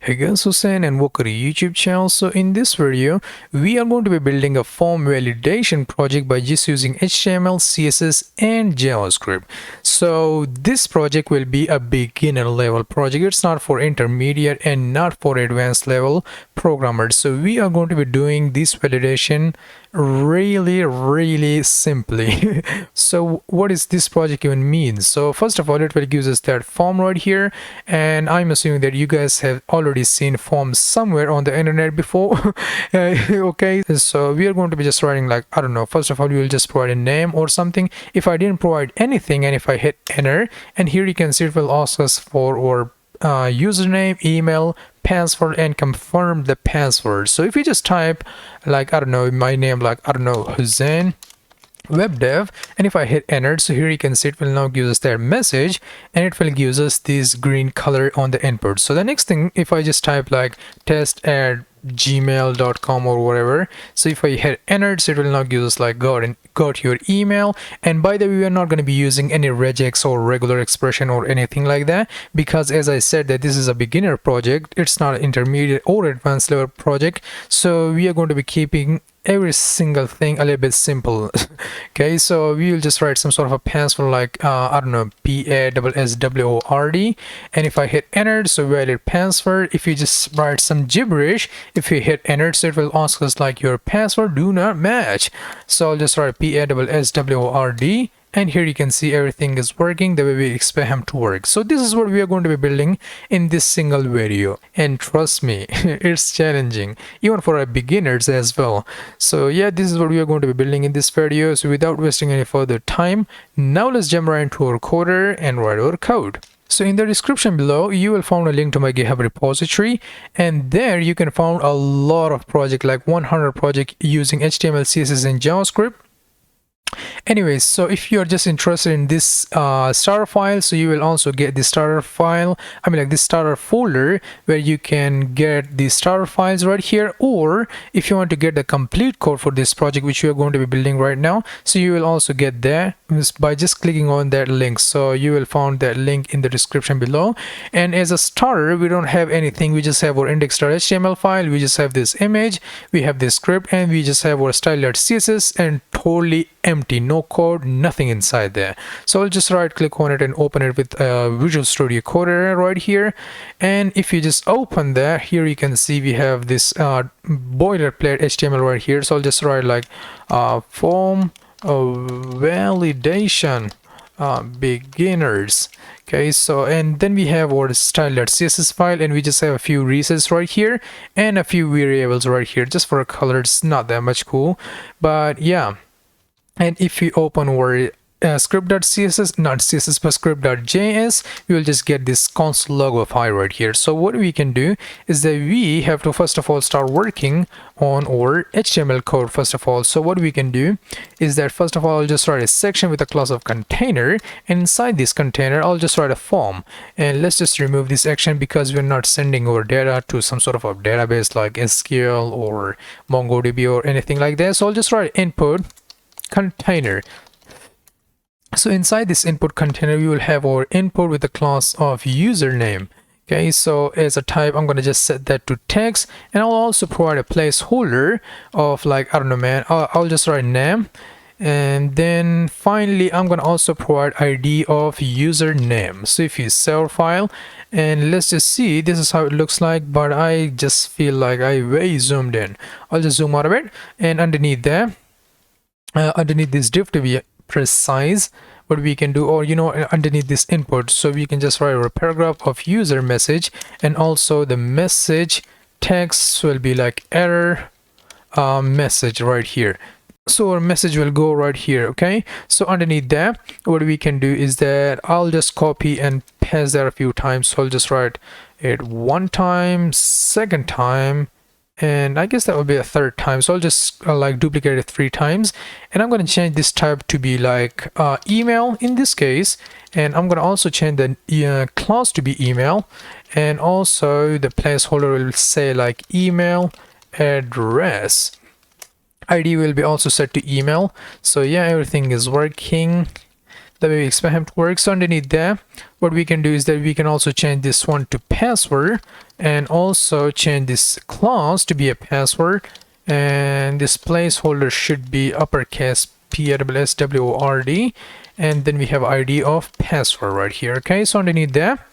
Hey guys, Hussein and welcome to YouTube channel. So in this video, we are going to be building a form validation project by just using HTML, CSS and JavaScript. So this project will be a beginner level project. It's not for intermediate and not for advanced level programmers. So we are going to be doing this validation really simply. So what is this project even mean? So first of all, it will give us that form right here, and I'm assuming that you guys have already seen forms somewhere on the internet before. Okay, so we are going to be just writing, like, I don't know, first of all we will just provide a name or something. If I didn't provide anything and if I hit enter, and here you can see it will ask us for our username, email, password, and confirm the password. So if you just type, like, I don't know, my name, like, I don't know, Hussein web dev, and if I hit enter, so here you can see it will now give us their message, and it will give us this green color on the input. So the next thing, if I just type like test@gmail.com or whatever, so if I hit enter, so it will now give us like got your email. And by the way, we are not going to be using any regex or regular expression or anything like that, because as I said that this is a beginner project, it's not an intermediate or advanced level project. So we are going to be keeping every single thing a little bit simple. Okay, so we will just write some sort of a password, like I don't know, PASSWORD, and if I hit enter, so valid password. If you just write some gibberish, if you hit enter, so it will ask us like your password do not match. So I'll just write PASSWORD, and here you can see everything is working the way we expect them to work. So this is what we are going to be building in this single video, and trust me, it's challenging even for our beginners as well. So yeah, this is what we are going to be building in this video. So without wasting any further time, now let's jump right into our coder and write our code. So in the description below, you will find a link to my GitHub repository, and there you can find a lot of projects, like 100 projects using HTML, CSS and JavaScript. Anyways, so if you are just interested in this starter file, so you will also get the starter file, I mean like this starter folder, where you can get the starter files right here. Or if you want to get the complete code for this project, which we are going to be building right now, so you will also get that by just clicking on that link. So you will find that link in the description below. And as a starter, we don't have anything, we just have our index.html file, we just have this image, we have this script, and we just have our style.css, and totally empty, no code, nothing inside there. So I'll just right click on it and open it with Visual Studio Code right here. And if you just open that, here you can see we have this boilerplate HTML right here. So I'll just write like form validation beginners. Okay, so and then we have our style.css file, and we just have a few resets right here and a few variables right here just for colors. Not that much cool, but yeah. And if we open our script.css, not css but script.js, we will just get this console logo file right here. So what we can do is that we have to first of all start working on our HTML code first of all. So what we can do is that first of all, I'll just write a section with a class of container, and inside this container I'll just write a form. And let's just remove this action because we're not sending our data to some sort of a database like SQL or MongoDB or anything like that. So I'll just write input container. So inside this input container, we will have our input with the class of username. Okay, so as a type, I'm going to just set that to text, and I'll also provide a placeholder of, like, I don't know, man, I'll just write name. And then finally, I'm going to also provide ID of username. So if you save file, and let's just see, this is how it looks like, but I just feel like I way zoomed in. I'll just zoom out of it, and underneath there, underneath this div to be precise, what we can do, or you know, underneath this input, so we can just write a paragraph of user message, and also the message text will be like error message right here. So our message will go right here. Okay, so underneath that, what we can do is that I'll just copy and paste that a few times. So I'll just write it one time, second time, and I guess that would be a third time. So I'll just like duplicate it 3 times, and I'm going to change this type to be like email in this case, and I'm going to also change the class to be email, and also the placeholder will say like email address. ID will be also set to email. So yeah, everything is working the way we expect him to work. So underneath there, what we can do is that we can also change this one to password, and also change this class to be a password, and this placeholder should be uppercase PASSWORD, and then we have ID of password right here. Okay, so underneath there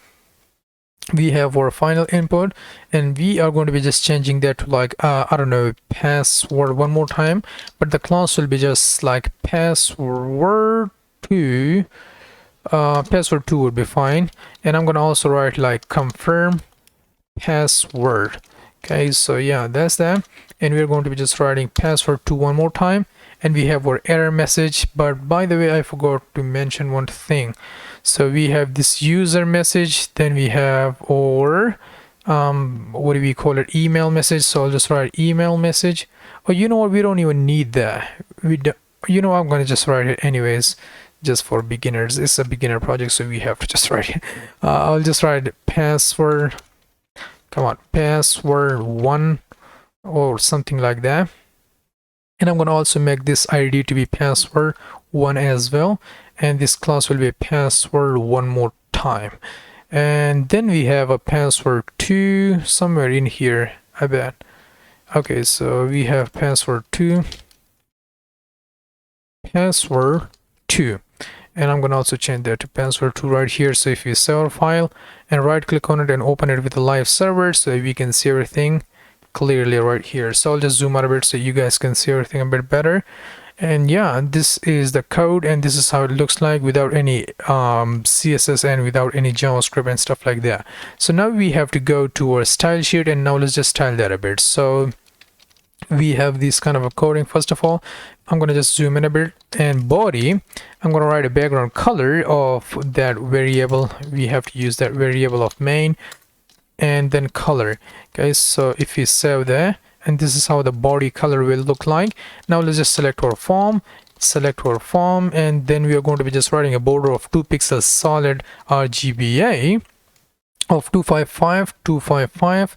we have our final input, and we are going to be just changing that to like I don't know, password one more time, but the class will be just like password 2. Password 2 would be fine, and I'm gonna also write like confirm password. Okay, so yeah, that's that, and we're going to be just writing password 2 one more time, and we have our error message. But by the way, I forgot to mention one thing. So we have this user message, then we have our what do we call it, email message. So I'll just write email message. Oh, you know what, we don't even need that. You know, I'm gonna just write it anyways, just for beginners. It's a beginner project, so we have to just write it. I'll just write password, come on, password 1 or something like that, and I'm going to also make this ID to be password 1 as well, and this class will be password 1 more time. And then we have a password 2 somewhere in here, I bet. Okay, so we have password 2, password 2, and I'm going to also change that to password 2 right here. So if you save our file and right click on it and open it with a live server, so we can see everything clearly right here. So I'll just zoom out a bit so you guys can see everything a bit better. And yeah, this is the code, and this is how it looks like without any CSS and without any JavaScript and stuff like that. So now we have to go to our style sheet, and now let's just style that a bit. So we have this kind of a coding. First of all, I'm going to just zoom in a bit, and body, I'm going to write a background color of that variable. We have to use that variable of main, and then color. Okay, so if we save there, and this is how the body color will look like. Now let's just select our form, and then we are going to be just writing a border of 2 pixels solid RGBA of 255, 255,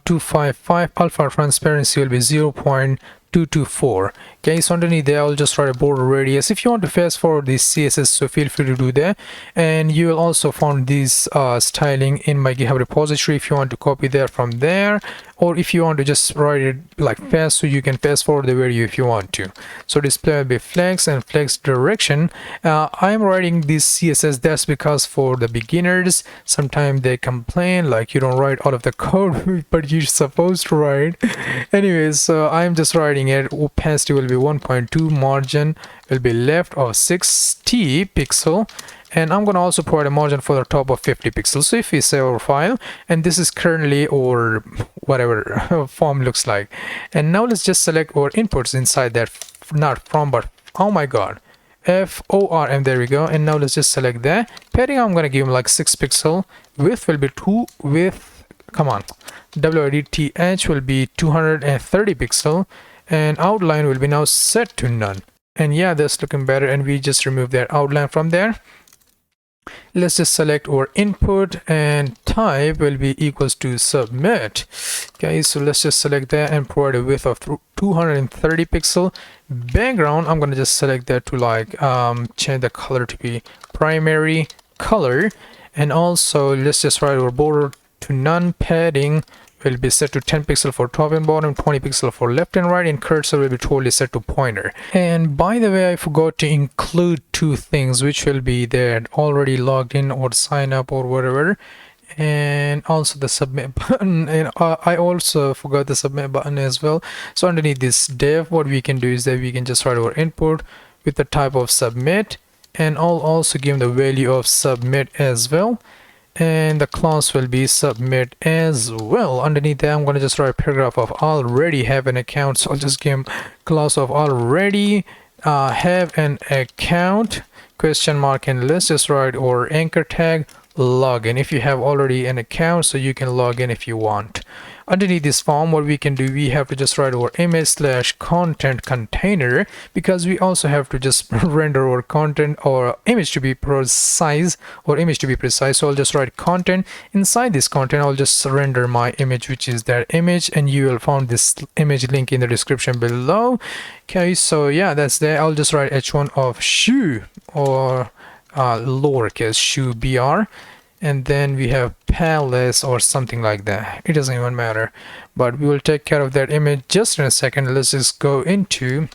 255. Alpha transparency will be 0.224. Okay, so underneath there I'll just write a border radius. If you want to fast forward this CSS, so feel free to do that, and you will also find this styling in my GitHub repository if you want to copy that from there, or if you want to just write it like fast, so you can fast forward the video if you want to. So display will be flex and flex direction. I'm writing this CSS, that's because for the beginners sometimes they complain like you don't write all of the code but you're supposed to write. Anyways, so I'm just writing it. Opacity will be 1.2, margin will be left of 60 pixel, and I'm going to also provide a margin for the top of 50 pixels. So if we save our file, and this is currently or whatever form looks like, and now let's just select our inputs inside that, not from but oh my god, FORM, there we go. And now let's just select that padding. I'm going to give him like 6 pixel. Width will be 2, width, come on, width will be 230 pixel, and outline will be now set to none. And yeah, that's looking better, and we just remove that outline from there. Let's just select our input, and type will be equals to submit. Okay, so let's just select that and provide a width of 230 pixel. Background, I'm going to just select that to like change the color to be primary color, and also let's just write our border to none. Padding will be set to 10 pixel for top and bottom, 20 pixel for left and right, and cursor will be totally set to pointer. And by the way, I forgot to include 2 things, which will be that already logged in or sign up or whatever, and also the submit button. And I also forgot the submit button as well. So underneath this div, what we can do is that we can just write our input with the type of submit, and I'll also give the value of submit as well, and the class will be submit as well. Underneath that, I'm going to just write a paragraph of already have an account, so I'll just give class of already have an account question mark, and let's just write our anchor tag login. If you have already an account, so you can log in if you want. Underneath this form, what we can do, we have to just write our image slash content container, because we also have to just render our content or image to be precise, so I'll just write content. Inside this content, I'll just render my image, which is that image, and you will find this image link in the description below. Okay, so yeah, that's there. I'll just write h1 of shoe, or lowercase shoe br, and then we have palace or something like that. It doesn't even matter, but we will take care of that image just in a second. Let's just go into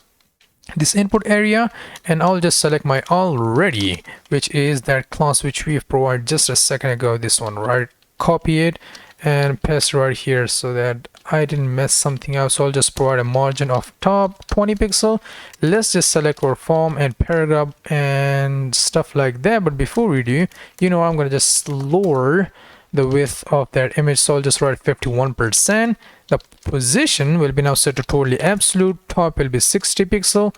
this input area, and I'll just select my already, which is that class which we have provided just a second ago, this one, right? Copy it and paste right here so that I didn't mess something up. So I'll just provide a margin of top 20 pixel. Let's just select our form and paragraph and stuff like that. But before we do, I'm going to just lower the width of that image, so I'll just write 51%. The position will be now set to totally absolute. Top will be 60 pixel,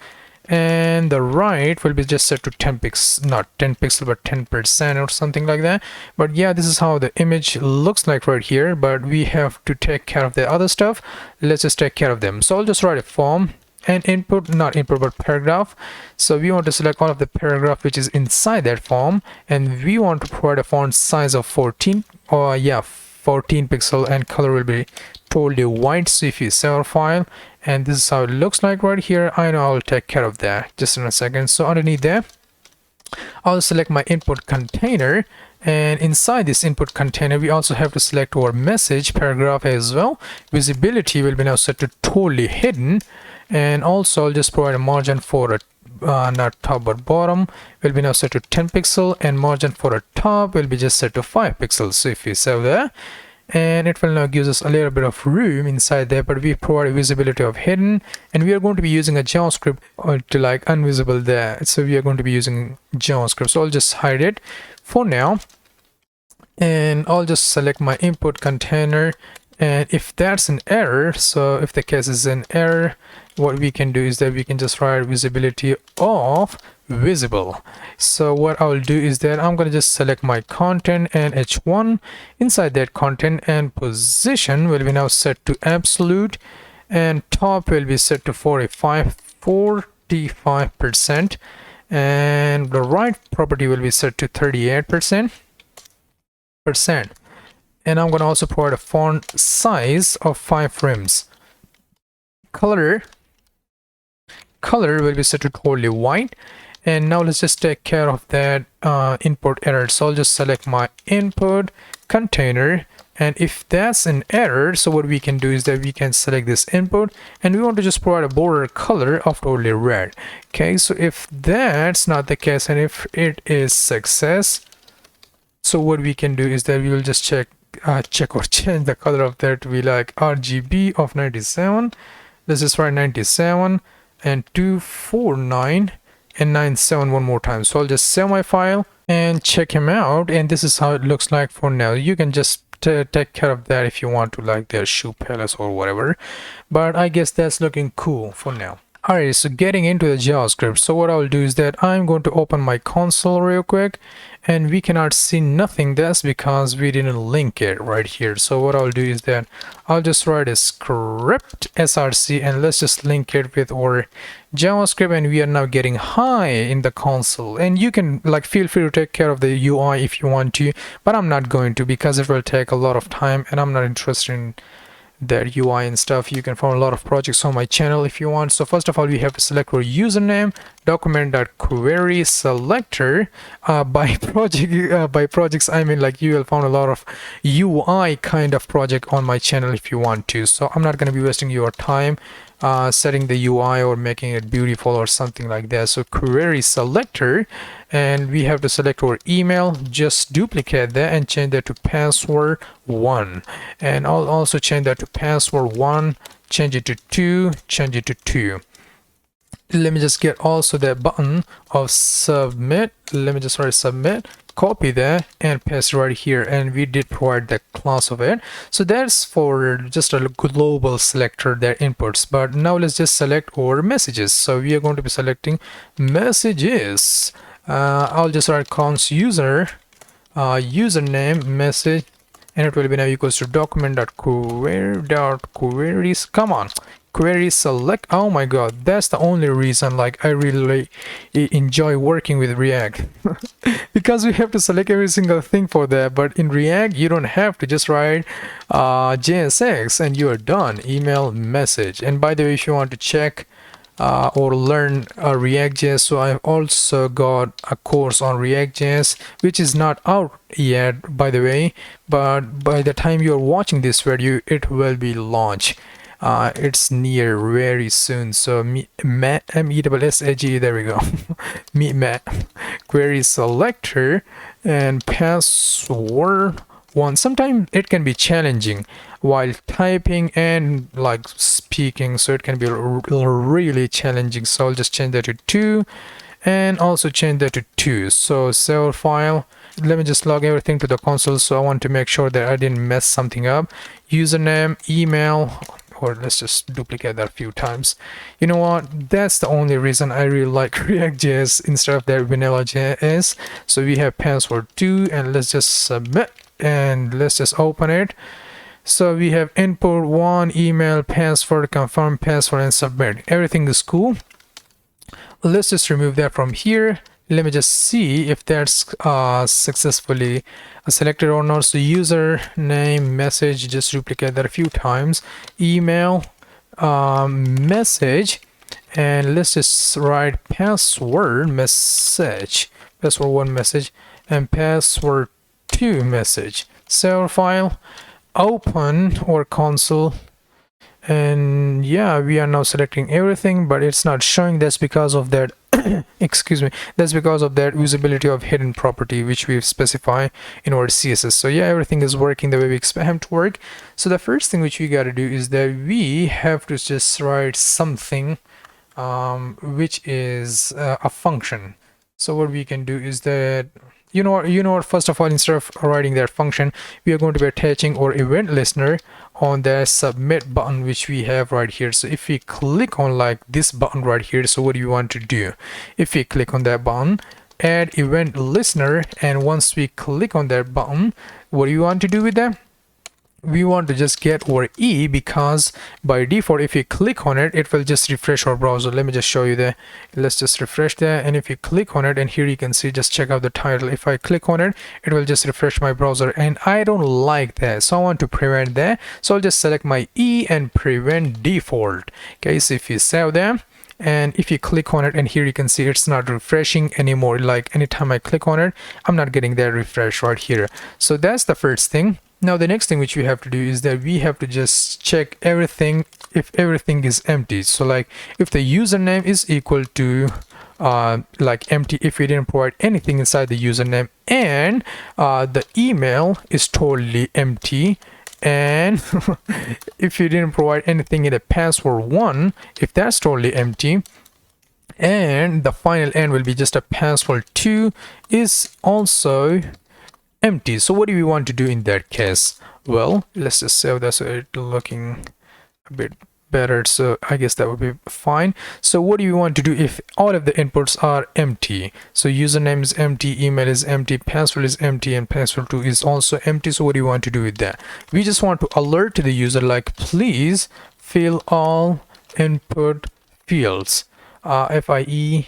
and the right will be just set to 10 pixels, not 10 pixel but 10% or something like that. But yeah, this is how the image looks like right here, but we have to take care of the other stuff. Let's just take care of them. So I'll just write a form and input, not input but paragraph. So we want to select all of the paragraph which is inside that form, and we want to provide a font size of 14 pixel, and color will be totally white. So if you save our file, and this is how it looks like right here, I know I'll take care of that just in a second. So underneath there, I'll select my input container, and inside this input container we also have to select our message paragraph as well. Visibility will be now set to totally hidden, and also I'll just provide a margin for a not top but bottom will be now set to 10 pixel, and margin for a top will be just set to 5 pixels. So if you save there, and it will now give us a little bit of room inside there, but we provide a visibility of hidden, and we are going to be using a JavaScript to like invisible there. So we are going to be using JavaScript, so I'll just hide it for now, and I'll just select my input container. And if that's an error, so if the case is an error, what we can do is that we can just write visibility of visible. So what I'll do is that I'm going to just select my content and h1 inside that content, and position will be now set to absolute, and top will be set to 45%, and the right property will be set to 38%. And I'm going to also provide a font size of 5 frames. Color will be set to totally white. And now let's just take care of that input error. So I'll just select my input container, and if that's an error, so what we can do is that we can select this input, and we want to just provide a border color of totally red. Okay, so if that's not the case, and if it is success, so what we can do is that we will just check or change the color of that to be like RGB of 97. Let's just write 97 and 249 and 97 one more time. So I'll just save my file and check him out, and this is how it looks like for now. You can just take care of that if you want to, like their shoe palace or whatever, but I guess that's looking cool for now. Alright, so getting into the JavaScript, so what I'll do is that I'm going to open my console real quick, and we cannot see nothing. That's because we didn't link it right here. So what I'll do is that I'll just write a script src, and let's just link it with our JavaScript, and we are now getting high in the console. And you can like feel free to take care of the UI if you want to, but I'm not going to, because it will take a lot of time and I'm not interested in that UI and stuff. You can find a lot of projects on my channel if you want. So first of all, we have to select our username, document.query selector. By projects I mean like you will find a lot of UI kind of project on my channel if you want to. So I'm not going to be wasting your time setting the UI or making it beautiful or something like that. So query selector, and we have to select our email, just duplicate that and change that to password 1, and I'll also change that to password 1, change it to 2, change it to 2. Let me just get also that button of submit. Let me just write submit, copy that and paste right here, and we did provide the class of it. So that's for just a global selector that inputs. But now let's just select our messages. So we are going to be selecting messages. I'll just write cons user username message, and it will be now equals to document.queries. Come on, query select. Oh my god, that's the only reason like I really enjoy working with React because we have to select every single thing for that. But in React you don't have to, just write JSX and you are done. Email message. And by the way, if you want to check or learn React.js, so I've also got a course on React.js which is not out yet, by the way, but by the time you're watching this video it will be launched. It's near very soon. So MESSAG, there we go. Query selector and password one. Sometimes it can be challenging while typing and like speaking, so it can be really challenging. So I'll just change that to 2 and also change that to 2. So save file. Let me just log everything to the console, so I want to make sure that I didn't mess something up. Username, email, or let's just duplicate that a few times. You know what, that's the only reason I really like React.js instead of that vanilla.js. So we have password 2 and let's just submit and let's just open it. So we have input 1, email, password, confirm password, and submit. Everything is cool. Let's just remove that from here. Let me just see if that's successfully selected or not. So username message, just duplicate that a few times. Email message, and let's just write password message, password 1 message, and password 2 message. Save file, open or console. And yeah, we are now selecting everything, but it's not showing. That's because of that excuse me, that's because of that usability of hidden property which we've specified in our CSS. So yeah, everything is working the way we expect them to work. So the first thing which we got to do is that we have to just write something which is a function. So what we can do is that, you know what, first of all, instead of writing that function, we are going to be attaching our event listener on the submit button which we have right here. So if we click on like this button right here, so what do you want to do? If we click on that button, add event listener, and once we click on that button, what do you want to do with that? We want to just get our E, because by default if you click on it, it will just refresh our browser. Let me just show you that. Let's just refresh that, and if you click on it, and here you can see, just check out the title. If I click on it, it will just refresh my browser, and I don't like that, so I want to prevent that. So I'll just select my E and prevent default. Okay, so if you save them, and if you click on it, and here you can see it's not refreshing anymore. Like anytime I click on it, I'm not getting that refresh right here. So that's the first thing. Now the next thing which we have to do is that we have to just check everything if everything is empty. So like if the username is equal to like empty, if we didn't provide anything inside the username, and the email is totally empty, and if you didn't provide anything in the password 1, if that's totally empty, and the final end will be just a password 2 is also empty. So what do we want to do in that case? Well, let's just save that so it's looking a bit better. So I guess that would be fine. So what do you want to do if all of the inputs are empty? So username is empty, email is empty, password is empty, and password 2 is also empty. So what do you want to do with that? We just want to alert to the user like, please fill all input fields. FIELDS.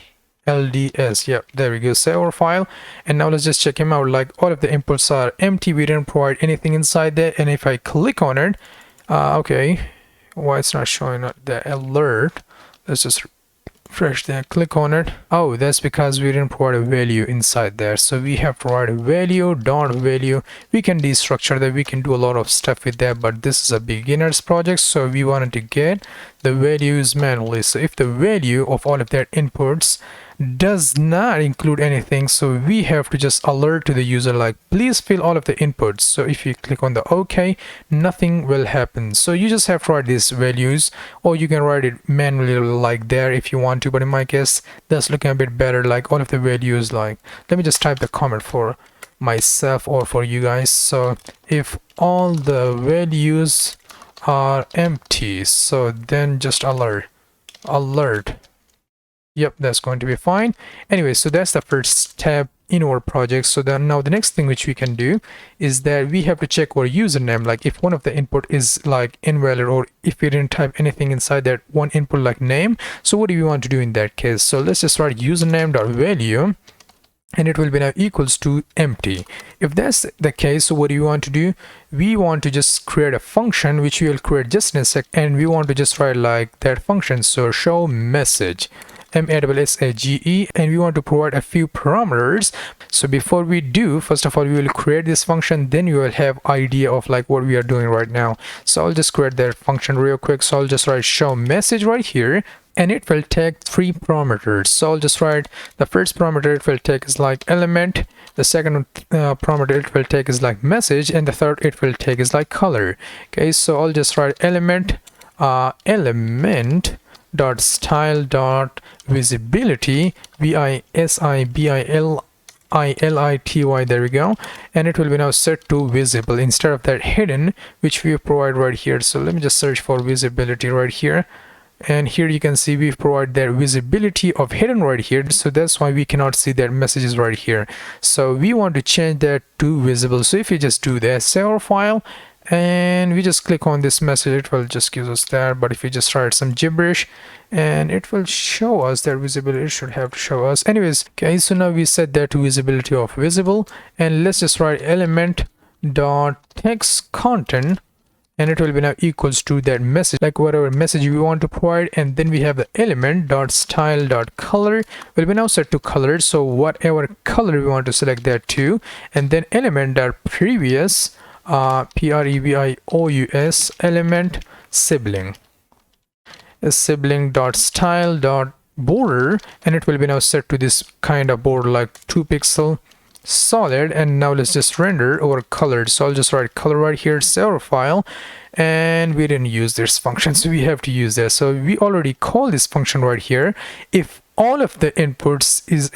Yep, there we go. Save our file, and now let's just check him out. Like all of the inputs are empty, we didn't provide anything inside there. And if I click on it, okay, why it's not showing the alert? Let's just refresh that, click on it. Oh, that's because we didn't provide a value inside there. So we have to provide a value, dot value. We can destructure that, we can do a lot of stuff with that, but this is a beginner's project, so we wanted to get the values manually. So if the value of all of their inputs does not include anything, so we have to just alert to the user like, please fill all of the inputs. So if you click on the OK, nothing will happen. So you just have to write these values, or you can write it manually like there if you want to, but in my case that's looking a bit better. Like all of the values, like, let me just type the comment for myself or for you guys. So if all the values are empty, so then just alert. Yep, that's going to be fine. Anyway, so that's the first step in our project. So then now the next thing which we can do is that we have to check our username, like if one of the input is like invalid, or if we didn't type anything inside that one input like name. So what do we want to do in that case? So let's just write username.value, and it will be now equals to empty. If that's the case, so what do you want to do? We want to just create a function which we will create just in a sec, and we want to just write like that function. So show message, MASSAGE, and we want to provide a few parameters. So before we do, first of all, we will create this function, then you will have idea of like what we are doing right now. So I'll just create that function real quick. So I'll just write show message right here, and it will take 3 parameters. So I'll just write the first parameter it will take is like element, the second parameter it will take is like message, and the third it will take is like color. Okay, so I'll just write element dot style dot visibility, visibility, there we go, and it will be now set to visible instead of that hidden which we provide right here. So let me just search for visibility right here, and here you can see we provide that visibility of hidden right here, so that's why we cannot see that messages right here. So we want to change that to visible. So if you just do that, save our file, and we just click on this message, it will just give us that. But if you just write some gibberish, and it will show us that visibility, it should have to show us anyways. Okay, so now we set that to visibility of visible, and let's just write element dot text content, and it will be now equals to that message, like whatever message we want to provide. And then we have the element dot style dot color will be now set to color, so whatever color we want to select that to. And then element dot previous, previous element sibling dot style dot border, and it will be now set to this kind of border, like 2 pixel solid. And now let's just render our colored. So I'll just write color right here, save our file, and we didn't use this function, so we have to use this. So we already call this function right here. If all of the inputs is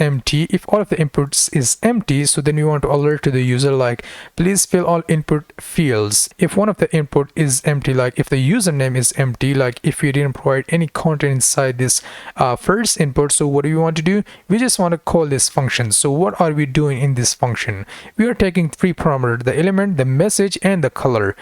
empty, so then we want to alert to the user like please fill all input fields. If one of the input is empty, like if the username is empty, like if we didn't provide any content inside this first input, so what do we want to do? We just want to call this function. So what are we doing in this function? We are taking 3 parameters, the element, the message, and the color.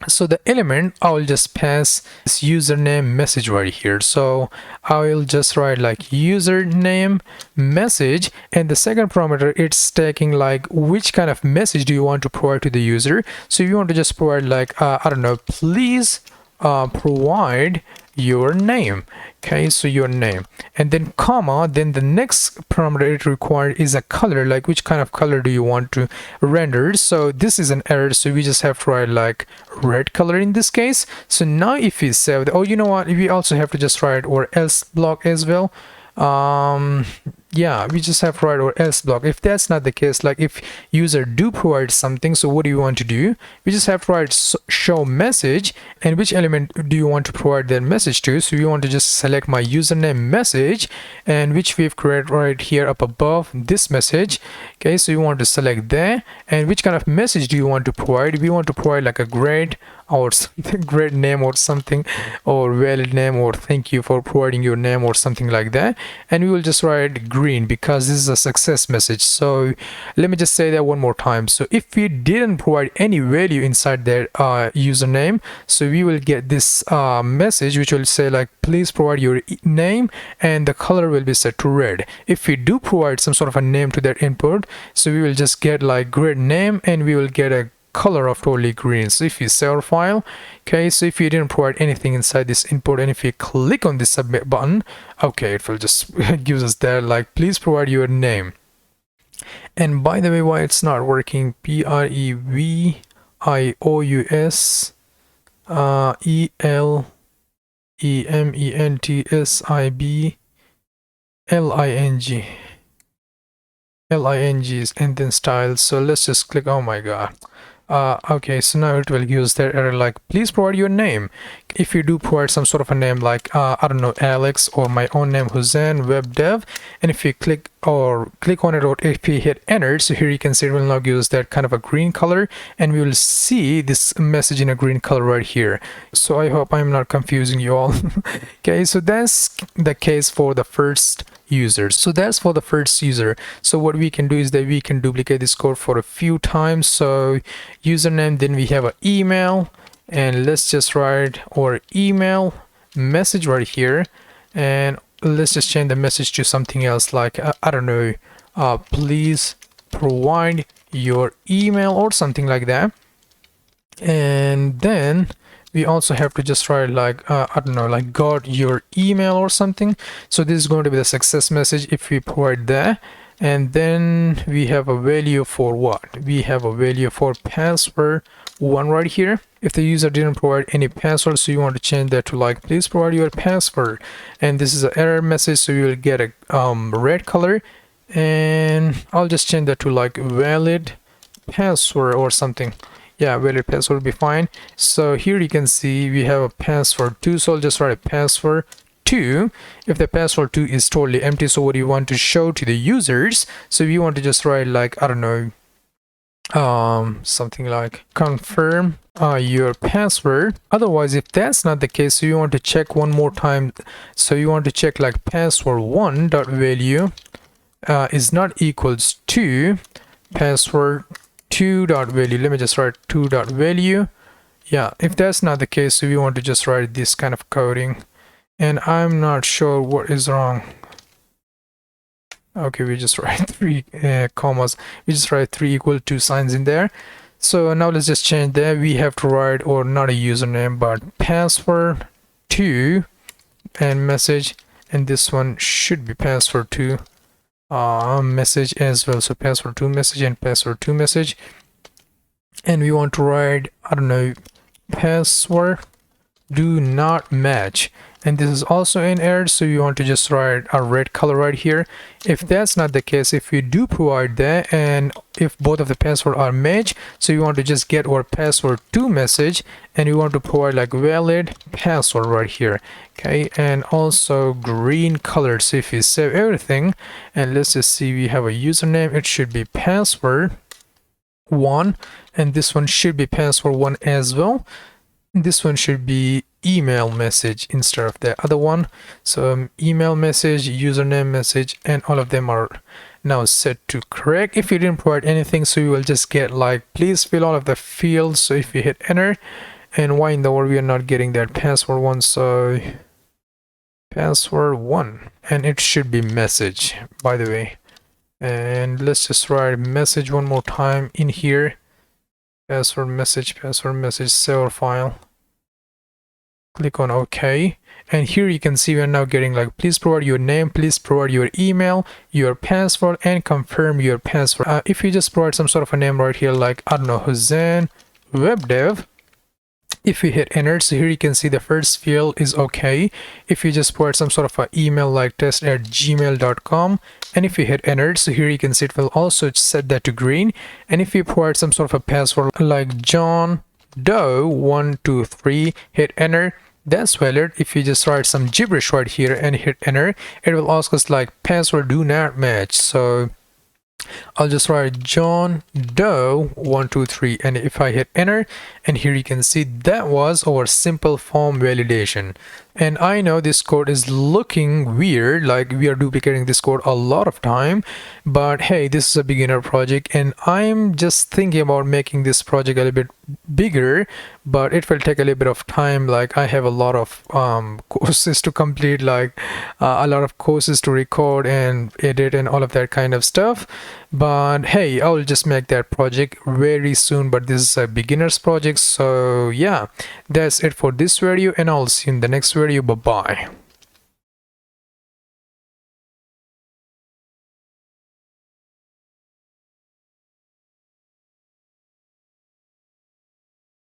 So the element, I will just pass this username message right here. So I will just write like username message, and the second parameter it's taking like which kind of message do you want to provide to the user. So you want to just provide like I don't know, please provide your name. Okay, so your name, and then comma, then the next parameter it required is a color, like which kind of color do you want to render. So this is an error, so we just have to write like red color in this case. So now if we save the, oh, you know what, we also have to just write or else block as well. Yeah, we just have to write or else block. If that's not the case, like if user do provide something, so what do you want to do? We just have to write show message, and which element do you want to provide that message to. So we want to just select my username message, and which we've created right here up above this message. Okay, so you want to select that, and which kind of message do you want to provide? We want to provide like a grade or something, great name or something, or valid name, or thank you for providing your name or something like that. And we will just write green because this is a success message. So let me just say that one more time. So if we didn't provide any value inside their username, so we will get this message which will say like please provide your name, and the color will be set to red. If we do provide some sort of a name to that input, so we will just get like great name, and we will get a color of totally green. So if you save our file, okay, so if you didn't provide anything inside this input, and if you click on this submit button, okay, it will just gives us that like please provide your name. And by the way, why it's not working, previous elentsibling and then styles. So let's just click, oh my god. Okay, so now it will use that error like please provide your name. If you do provide some sort of a name like I don't know, Alex, or my own name Hussein, web dev, and if you click on it, or if you hit enter, so here you can see it will now give us that kind of a green color, and we will see this message in a green color right here. So I hope I'm not confusing you all. Okay, so that's the case for the first users. So that's for the first user. So what we can do is that we can duplicate this code for a few times. So username, then we have an email, and let's just write our email message right here, and let's just change the message to something else, like I don't know, please provide your email or something like that. And then we also have to just write like I don't know, like got your email or something. So this is going to be the success message if we provide that. And then we have a value for what? We have a value for password 1 right here. If the user didn't provide any password, so you want to change that to like please provide your password. And this is an error message, so you will get a red color. And I'll just change that to like valid password or something. Yeah, valid password will be fine. So here you can see we have a password 2, so I'll just write a password 2 if the password 2 is totally empty. So what you want to show to the users, so we want to just write like I don't know, something like confirm your password. Otherwise, if that's not the case, so you want to check one more time. So you want to check like password 1 dot value is not equals to password 2 dot value. Let me just write 2 dot value. Yeah, if that's not the case, so we want to just write this kind of coding, and I'm not sure what is wrong. Okay, we just write 3 commas. We just write 3 equal to signs in there. So now let's just change that. We have to write, or not a username, but password 2 and message, and this one should be password 2 message as well. So password 2 message and password 2 message, and we want to write I don't know, password do not match, and this is also an error, so you want to just write a red color right here. If that's not the case, if you do provide that and if both of the password are matched, so you want to just get our password 2 message, and you want to provide like valid password right here. Okay, and also green color. So if you save everything, and let's just see, we have a username, it should be password 1, and this one should be password 1 as well. This one should be email message instead of the other one. So email message, username message, and all of them are now set to correct. If you didn't provide anything, so you will just get like please fill all of the fields. So if you hit enter, and why in the world we are not getting that password 1? So password 1, and it should be message, by the way. And let's just write message one more time in here. Password message, save our file. Click on OK, and here you can see we are now getting like please provide your name, please provide your email, your password, and confirm your password. If you just provide some sort of a name right here, like I don't know, Hussein Web Dev, if you hit enter, so here you can see the first field is okay. If you just provide some sort of an email like test@gmail.com, and if you hit enter, so here you can see it will also set that to green. And if you provide some sort of a password like John Doe 123, hit enter, that's valid. If you just write some gibberish right here and hit enter, it will ask us like password do not match. So I'll just write John Doe 123, and if I hit enter, and here you can see that was our simple form validation. And I know this code is looking weird, like we are duplicating this code a lot of time, but hey, this is a beginner project, and I'm just thinking about making this project a little bit bigger, but it will take a little bit of time. Like I have a lot of courses to complete, like a lot of courses to record and edit and all of that kind of stuff. But hey, I'll just make that project very soon, but this is a beginner's project. So yeah, that's it for this video, and I'll see you in the next video. Bye bye.